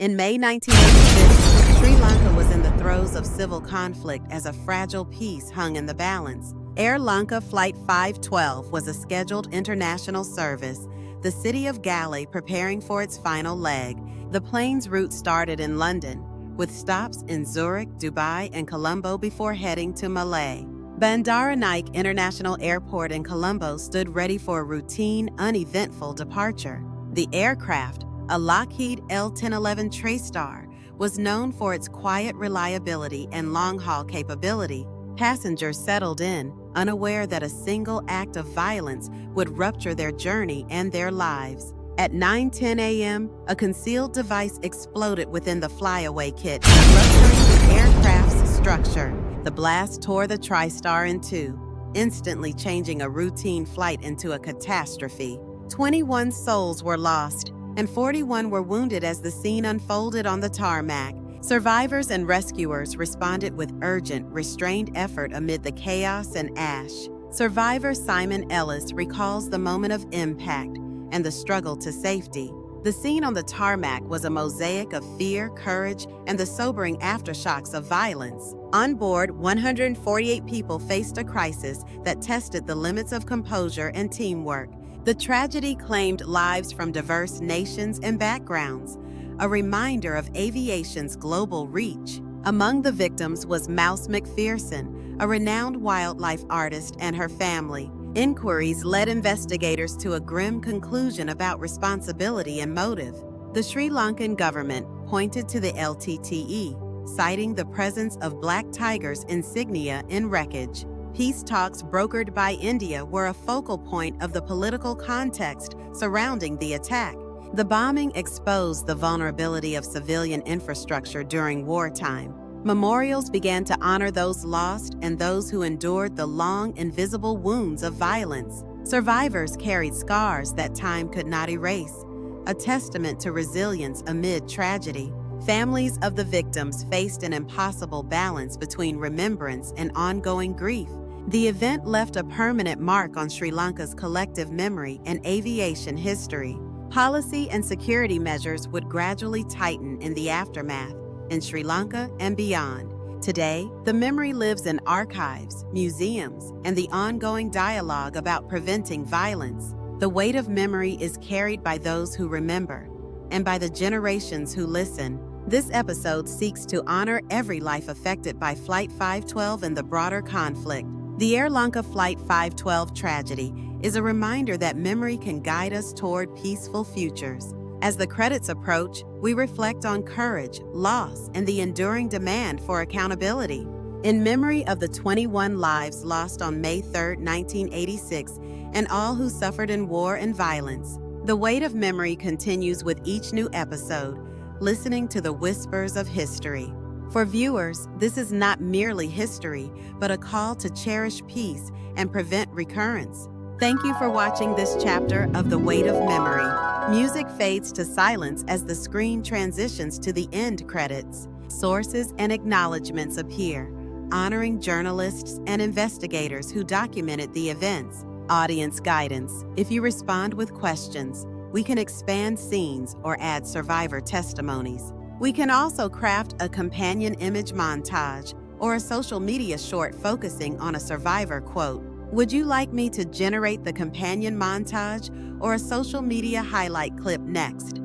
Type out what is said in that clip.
In May 1986, Sri Lanka was in the throes of civil conflict as a fragile peace hung in the balance. Air Lanka Flight 512 was a scheduled international service, the city of Galley preparing for its final leg. The plane's route started in London, with stops in Zurich, Dubai, and Colombo before heading to Malé. Bandaranaike International Airport in Colombo stood ready for a routine, uneventful departure. The aircraft, a Lockheed L-1011 TriStar, was known for its quiet reliability and long-haul capability. Passengers settled in, unaware that a single act of violence would rupture their journey and their lives. At 9:10 a.m., a concealed device exploded within the flyaway kit, rupturing the aircraft's structure. The blast tore the TriStar in two, instantly changing a routine flight into a catastrophe. 21 souls were lost, and 41 were wounded as the scene unfolded on the tarmac. Survivors and rescuers responded with urgent, restrained effort amid the chaos and ash. Survivor Simon Ellis recalls the moment of impact and the struggle to safety. The scene on the tarmac was a mosaic of fear, courage, and the sobering aftershocks of violence. On board, 148 people faced a crisis that tested the limits of composure and teamwork. The tragedy claimed lives from diverse nations and backgrounds, a reminder of aviation's global reach. Among the victims was Mouse McPherson, a renowned wildlife artist, and her family. Inquiries led investigators to a grim conclusion about responsibility and motive. The Sri Lankan government pointed to the LTTE, citing the presence of black tigers insignia in wreckage. Peace talks brokered by India were a focal point of the political context surrounding the attack. The bombing exposed the vulnerability of civilian infrastructure during wartime. Memorials began to honor those lost and those who endured the long, invisible wounds of violence. Survivors carried scars that time could not erase, a testament to resilience amid tragedy. Families of the victims faced an impossible balance between remembrance and ongoing grief. The event left a permanent mark on Sri Lanka's collective memory and aviation history. Policy and security measures would gradually tighten in the aftermath, in Sri Lanka and beyond. Today, the memory lives in archives, museums, and the ongoing dialogue about preventing violence. The weight of memory is carried by those who remember, and by the generations who listen. This episode seeks to honor every life affected by Flight 512 and the broader conflict. The Air Lanka Flight 512 tragedy is a reminder that memory can guide us toward peaceful futures. As the credits approach, we reflect on courage, loss, and the enduring demand for accountability. In memory of the 21 lives lost on May 3, 1986, and all who suffered in war and violence, the weight of memory continues with each new episode, listening to the whispers of history. For viewers, this is not merely history, but a call to cherish peace and prevent recurrence. Thank you for watching this chapter of The Weight of Memory. Music fades to silence as the screen transitions to the end credits. Sources and acknowledgments appear, honoring journalists and investigators who documented the events. Audience guidance. If you respond with questions, we can expand scenes or add survivor testimonies. We can also craft a companion image montage or a social media short focusing on a survivor quote. Would you like me to generate the companion montage or a social media highlight clip next?